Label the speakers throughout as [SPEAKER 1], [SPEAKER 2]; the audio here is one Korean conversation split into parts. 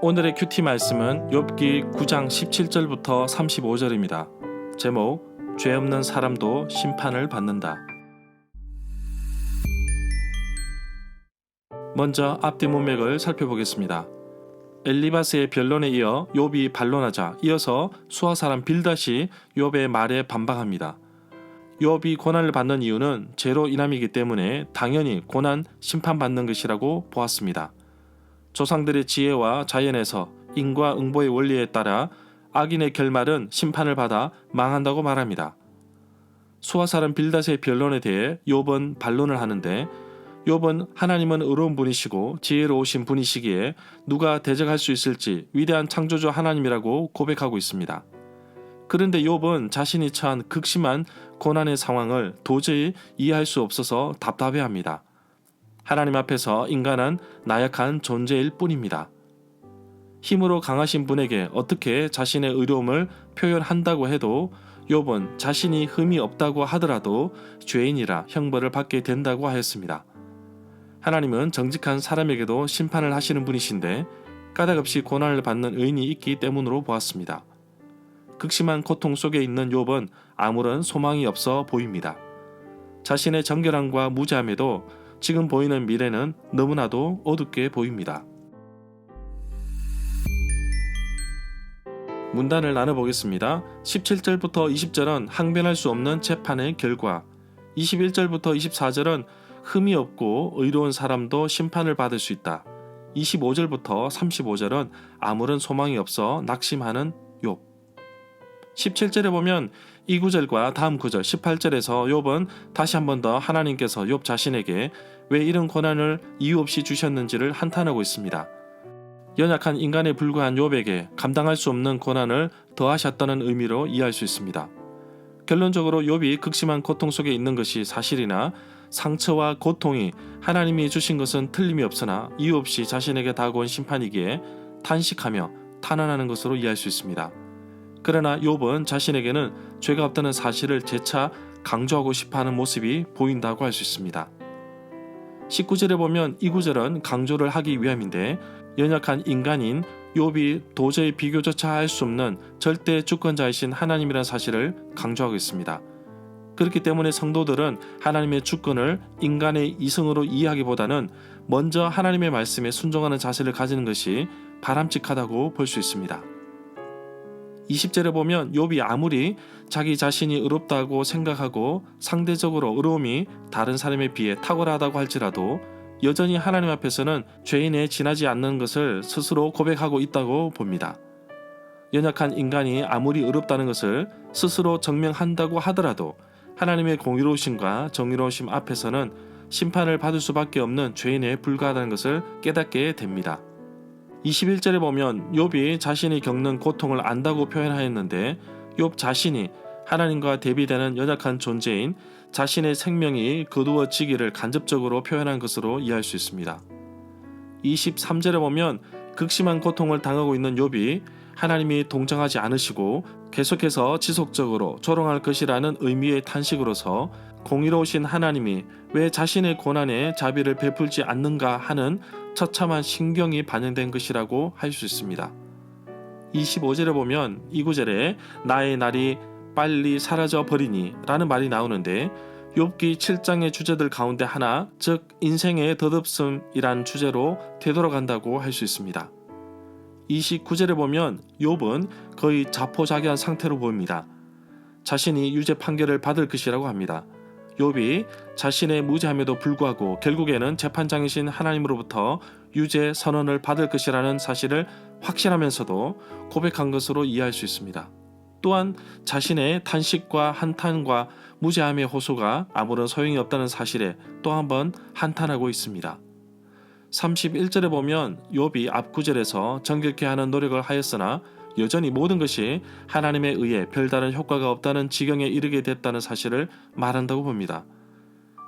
[SPEAKER 1] 오늘의 큐티 말씀은 욥기 9장 17절부터 35절입니다. 제목, 죄 없는 사람도 심판을 받는다. 먼저 앞뒤 문맥을 살펴보겠습니다. 엘리바스의 변론에 이어 욥이 반론하자 이어서 수아 사람 빌닷이 욥의 말에 반박합니다. 욥이 고난을 받는 이유는 죄로 인함이기 때문에 당연히 고난 심판받는 것이라고 보았습니다. 조상들의 지혜와 자연에서 인과응보의 원리에 따라 악인의 결말은 심판을 받아 망한다고 말합니다. 수아 사람 빌닷의 변론에 대해 욥은 반론을 하는데, 욥은 하나님은 의로운 분이시고 지혜로우신 분이시기에 누가 대적할 수 있을지 위대한 창조주 하나님이라고 고백하고 있습니다. 그런데 욥은 자신이 처한 극심한 고난의 상황을 도저히 이해할 수 없어서 답답해합니다. 하나님 앞에서 인간은 나약한 존재일 뿐입니다. 힘으로 강하신 분에게 어떻게 자신의 의로움을 표현한다고 해도 욥은 자신이 흠이 없다고 하더라도 죄인이라 형벌을 받게 된다고 하였습니다. 하나님은 정직한 사람에게도 심판을 하시는 분이신데 까닭없이 고난을 받는 의인이 있기 때문으로 보았습니다. 극심한 고통 속에 있는 욥은 아무런 소망이 없어 보입니다. 자신의 정결함과 무죄함에도 지금 보이는 미래는 너무나도 어둡게 보입니다. 문단을 나눠보겠습니다. 17절부터 20절은 항변할 수 없는 재판의 결과, 21절부터 24절은 흠이 없고 의로운 사람도 심판을 받을 수 있다, 25절부터 35절은 아무런 소망이 없어 낙심하는 욥. 17절에 보면 이 구절과 다음 구절 18절에서 욥은 다시 한 번 더 하나님께서 욥 자신에게 왜 이런 고난을 이유 없이 주셨는지를 한탄하고 있습니다. 연약한 인간에 불과한 욥에게 감당할 수 없는 고난을 더하셨다는 의미로 이해할 수 있습니다. 결론적으로 욥이 극심한 고통 속에 있는 것이 사실이나 상처와 고통이 하나님이 주신 것은 틀림이 없으나 이유 없이 자신에게 다가온 심판이기에 탄식하며 탄원하는 것으로 이해할 수 있습니다. 그러나 욥은 자신에게는 죄가 없다는 사실을 재차 강조하고 싶어하는 모습이 보인다고 할 수 있습니다. 19절에 보면 이 구절은 강조를 하기 위함인데, 연약한 인간인 욥이 도저히 비교조차 할 수 없는 절대 주권자이신 하나님이라는 사실을 강조하고 있습니다. 그렇기 때문에 성도들은 하나님의 주권을 인간의 이성으로 이해하기보다는 먼저 하나님의 말씀에 순종하는 자세를 가지는 것이 바람직하다고 볼 수 있습니다. 20절에 보면 욥이 아무리 자기 자신이 의롭다고 생각하고 상대적으로 의로움이 다른 사람에 비해 탁월하다고 할지라도 여전히 하나님 앞에서는 죄인에 지나지 않는 것을 스스로 고백하고 있다고 봅니다. 연약한 인간이 아무리 의롭다는 것을 스스로 증명한다고 하더라도 하나님의 공의로우심과 정의로우심 앞에서는 심판을 받을 수밖에 없는 죄인에 불과하다는 것을 깨닫게 됩니다. 21절에 보면 욥이 자신이 겪는 고통을 안다고 표현하였는데, 욥 자신이 하나님과 대비되는 연약한 존재인 자신의 생명이 거두어지기를 간접적으로 표현한 것으로 이해할 수 있습니다. 23절에 보면 극심한 고통을 당하고 있는 욥이 하나님이 동정하지 않으시고 계속해서 지속적으로 조롱할 것이라는 의미의 탄식으로서 공의로우신 하나님이 왜 자신의 고난에 자비를 베풀지 않는가 하는 처참한 신경이 반영된 것이라고 할 수 있습니다. 25절에 보면 이 구절에 나의 날이 빨리 사라져 버리니 라는 말이 나오는데, 욥기 7장의 주제들 가운데 하나, 즉 인생의 덧없음이란 주제로 되돌아간다고 할 수 있습니다. 29절에 보면 욥은 거의 자포자기한 상태로 보입니다. 자신이 유죄 판결을 받을 것이라고 합니다. 욥이 자신의 무죄함에도 불구하고 결국에는 재판장이신 하나님으로부터 유죄 선언을 받을 것이라는 사실을 확신하면서도 고백한 것으로 이해할 수 있습니다. 또한 자신의 탄식과 한탄과 무죄함의 호소가 아무런 소용이 없다는 사실에 또 한 번 한탄하고 있습니다. 31절에 보면 욥이 앞구절에서 정결케 하는 노력을 하였으나 여전히 모든 것이 하나님에 의해 별다른 효과가 없다는 지경에 이르게 됐다는 사실을 말한다고 봅니다.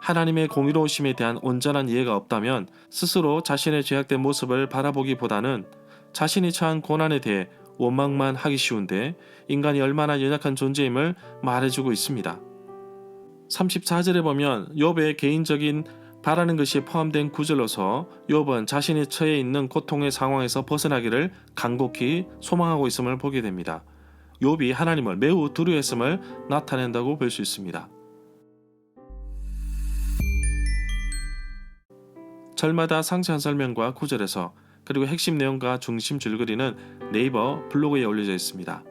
[SPEAKER 1] 하나님의 공의로우심에 대한 온전한 이해가 없다면 스스로 자신의 죄악된 모습을 바라보기보다는 자신이 처한 고난에 대해 원망만 하기 쉬운데, 인간이 얼마나 연약한 존재임을 말해주고 있습니다. 34절에 보면 욥의 개인적인 바라는 것이 포함된 구절로서 욥은 자신이 처해 있는 고통의 상황에서 벗어나기를 간곡히 소망하고 있음을 보게 됩니다. 욥이 하나님을 매우 두려워했음을 나타낸다고 볼 수 있습니다. 절마다 상세한 설명과 구절에서 그리고 핵심 내용과 중심 줄거리는 네이버 블로그에 올려져 있습니다.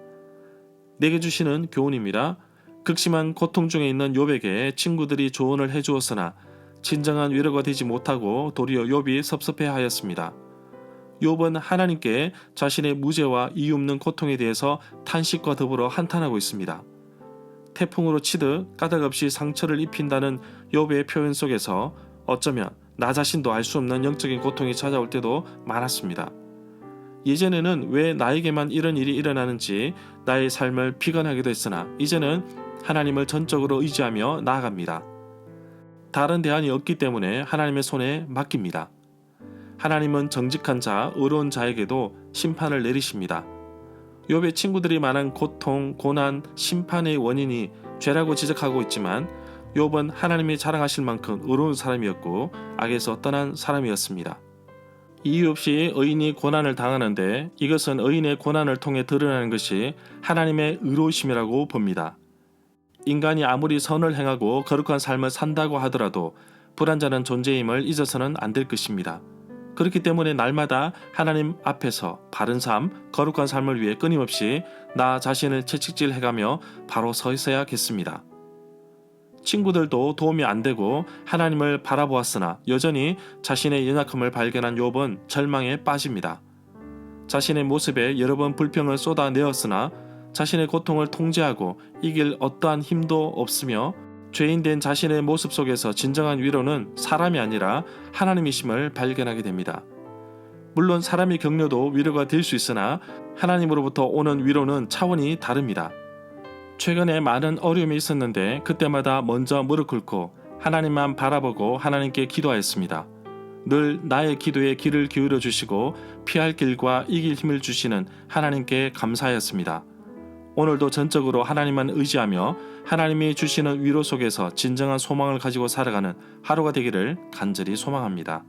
[SPEAKER 1] 내게 주시는 교훈입니다. 극심한 고통 중에 있는 욥에게 친구들이 조언을 해주었으나 진정한 위로가 되지 못하고 도리어 욥이 섭섭해하였습니다. 욥은 하나님께 자신의 무죄와 이유 없는 고통에 대해서 탄식과 더불어 한탄하고 있습니다. 태풍으로 치듯 까닭없이 상처를 입힌다는 욥의 표현 속에서 어쩌면 나 자신도 알 수 없는 영적인 고통이 찾아올 때도 많았습니다. 예전에는 왜 나에게만 이런 일이 일어나는지 나의 삶을 비관하기도 했으나 이제는 하나님을 전적으로 의지하며 나아갑니다. 다른 대안이 없기 때문에 하나님의 손에 맡깁니다. 하나님은 정직한 자, 의로운 자에게도 심판을 내리십니다. 욥의 친구들이 말한 고통, 고난, 심판의 원인이 죄라고 지적하고 있지만 욥은 하나님이 자랑하실 만큼 의로운 사람이었고 악에서 떠난 사람이었습니다. 이유 없이 의인이 고난을 당하는데 이것은 의인의 고난을 통해 드러나는 것이 하나님의 의로우심이라고 봅니다. 인간이 아무리 선을 행하고 거룩한 삶을 산다고 하더라도 불완전한 존재임을 잊어서는 안 될 것입니다. 그렇기 때문에 날마다 하나님 앞에서 바른 삶, 거룩한 삶을 위해 끊임없이 나 자신을 채찍질해가며 바로 서 있어야겠습니다. 친구들도 도움이 안 되고 하나님을 바라보았으나 여전히 자신의 연약함을 발견한 욥은 절망에 빠집니다. 자신의 모습에 여러 번 불평을 쏟아내었으나 자신의 고통을 통제하고 이길 어떠한 힘도 없으며 죄인된 자신의 모습 속에서 진정한 위로는 사람이 아니라 하나님이심을 발견하게 됩니다. 물론 사람이 격려도 위로가 될 수 있으나 하나님으로부터 오는 위로는 차원이 다릅니다. 최근에 많은 어려움이 있었는데 그때마다 먼저 무릎 꿇고 하나님만 바라보고 하나님께 기도하였습니다. 늘 나의 기도에 귀를 기울여 주시고 피할 길과 이길 힘을 주시는 하나님께 감사하였습니다. 오늘도 전적으로 하나님만 의지하며 하나님이 주시는 위로 속에서 진정한 소망을 가지고 살아가는 하루가 되기를 간절히 소망합니다.